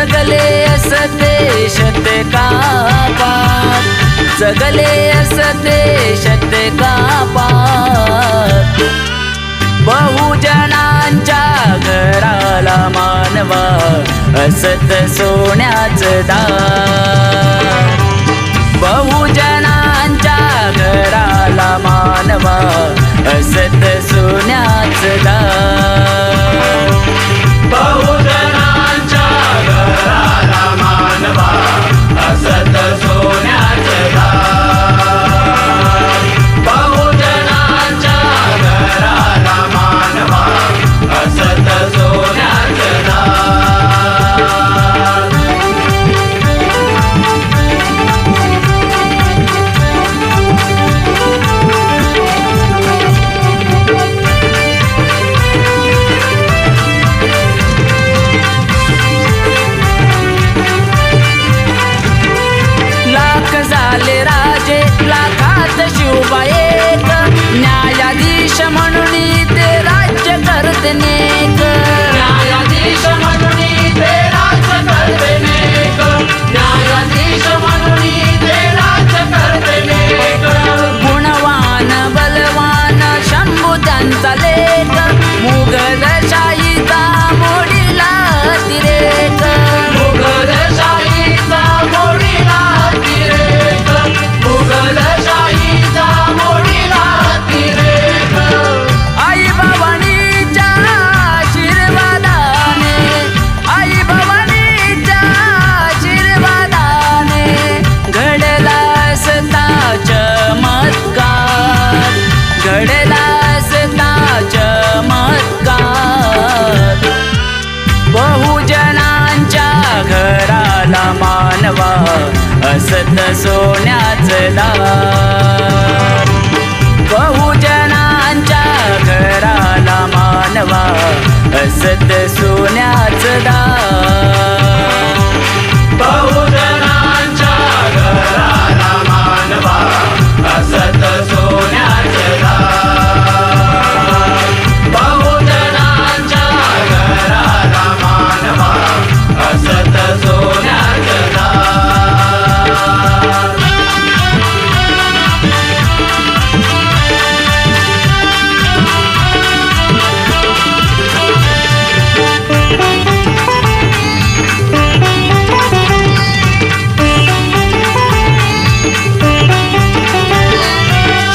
जगले असते शतकापात, जगले असते शतकापात. बहुजनांच्या घराला मानवा असत सोन्याचं दार. बहुजनांच्या घराला मानवा असत सोन्याचं दार. बहुजनांच्या घराला मानवा असत सोन्याचं दार. बहुजनांच्या घराला मानवा असत सोन्याचं दार. लाख झाले राजे लाखात शिवबा एक, न्यायाधीश म्हणून ते राज्य करते नेक. न्यायाधीश म्हणून ते राज्य करते नेक. न्यायाधीश म्हणून ते राज्य करते नेक. गुणवान बलवान शंभू त्यांचा लेख, मुघलशाहीचा मोडीला तिरेक. मुघलशाहीचा मोडीला तिरेक. मुघलशाहीचा मोडीला तिरेक. आई भवानीच्या आशीर्वादाने, आई भवानीच्या आशीर्वादाने घडला असता चमत्कार, घडला असता चमत्कार. बहुजनांच्या घराला मानवा असत सोन्याचं दार. बहुजनांच्या घराला मानवा असत सोन्याचं दार. बहुजनांच्या घराला मानवा असत सोन्याचं दार. बहुजनांच्या घराला मानवा असत सोन्याचं दार.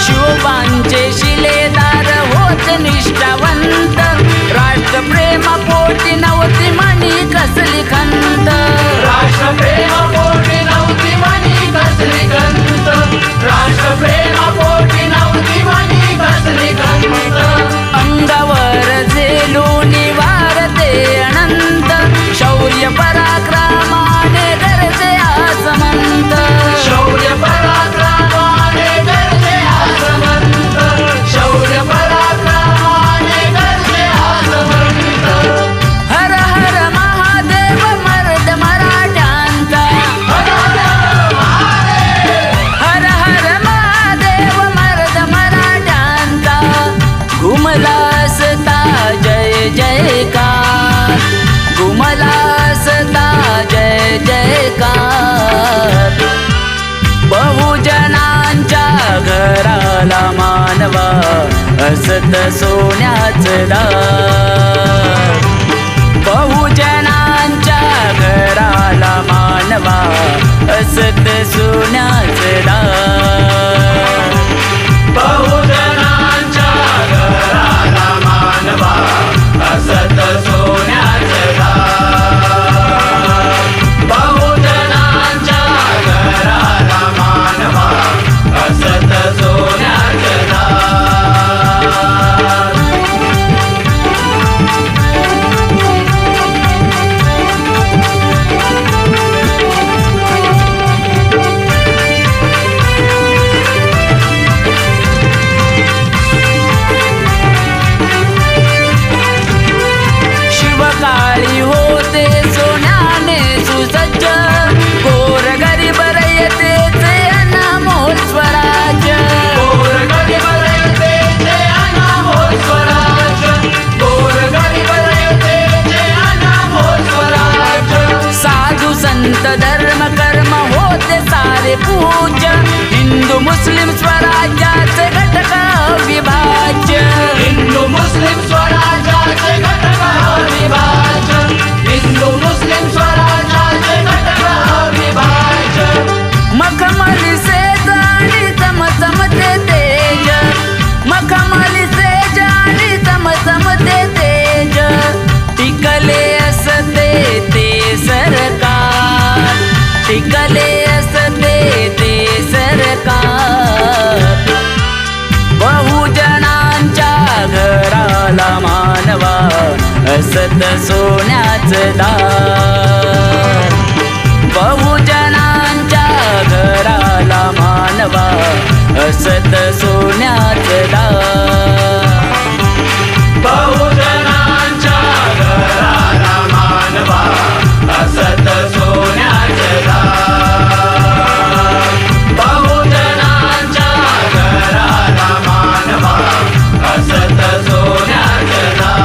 शिवबांचे शिलेदार होत निष्ठावंत, राष्ट्रप्रेमापोटी नव्हती मनी कसली खंत. राष्ट्रप्रेमापोटी नव्हती मनी कसली खंत. राष्ट्रप्रेमापोटी नव्हती मनी कसली खंत. अंगावर झेलून वारते अनंत, शौर्य पराक्रमाने गरजे आसमंत. शौर्य पराक्रमाने गरजे आसमंत. शौर्य पराक्रमाने गरजे आसमंत. हर हर महादेव मर्द मराठ्यांचा, हर हर महादेव. हर हर महादेव मर्द मराठ्यांचा. घुमला असता जय जयकार, घुमला असता जय जयकार. बहुजनांच्या घराला मानवा असत सोन्याचं दार. बहुजनांच्या घराला मानवा असत सोन्याचं दार. बहुजनांच्या घराला मानवा असत सोन्याचं दार. बहुजनांच्या घराला मानवा असत सोन्याचं दार. असत सोन्याचं दार बहुजनांच्या घराला मानवा असत सोन्याचं दार बहुजनांच्या घराला मानवा असत सोन्याचं दार बहुजनांच्या घराला मानवा असत सोन्याचं दार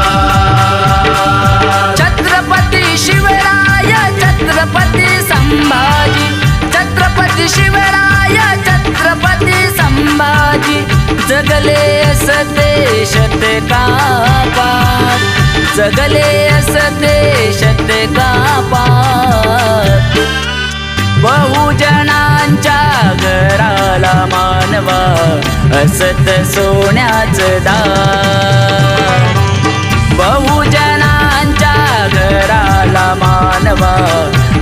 छत्रपती शिवराय छत्रपती संभाजी छत्रपती शिवराय छत्रपती संभाजी जगले असते शतकापात जगले असते शतकापात बहुजनांच्या घराला मानवा असत सोन्याचं दार बहुजनांच्या घराला मानवा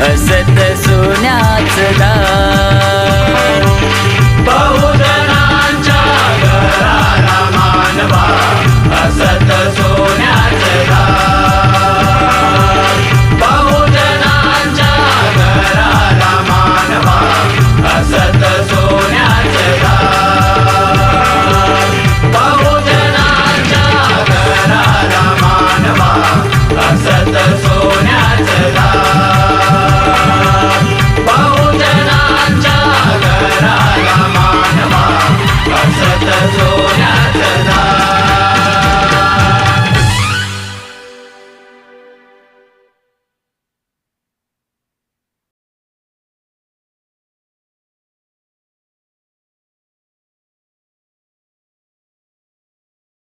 असत सोन्याचं दार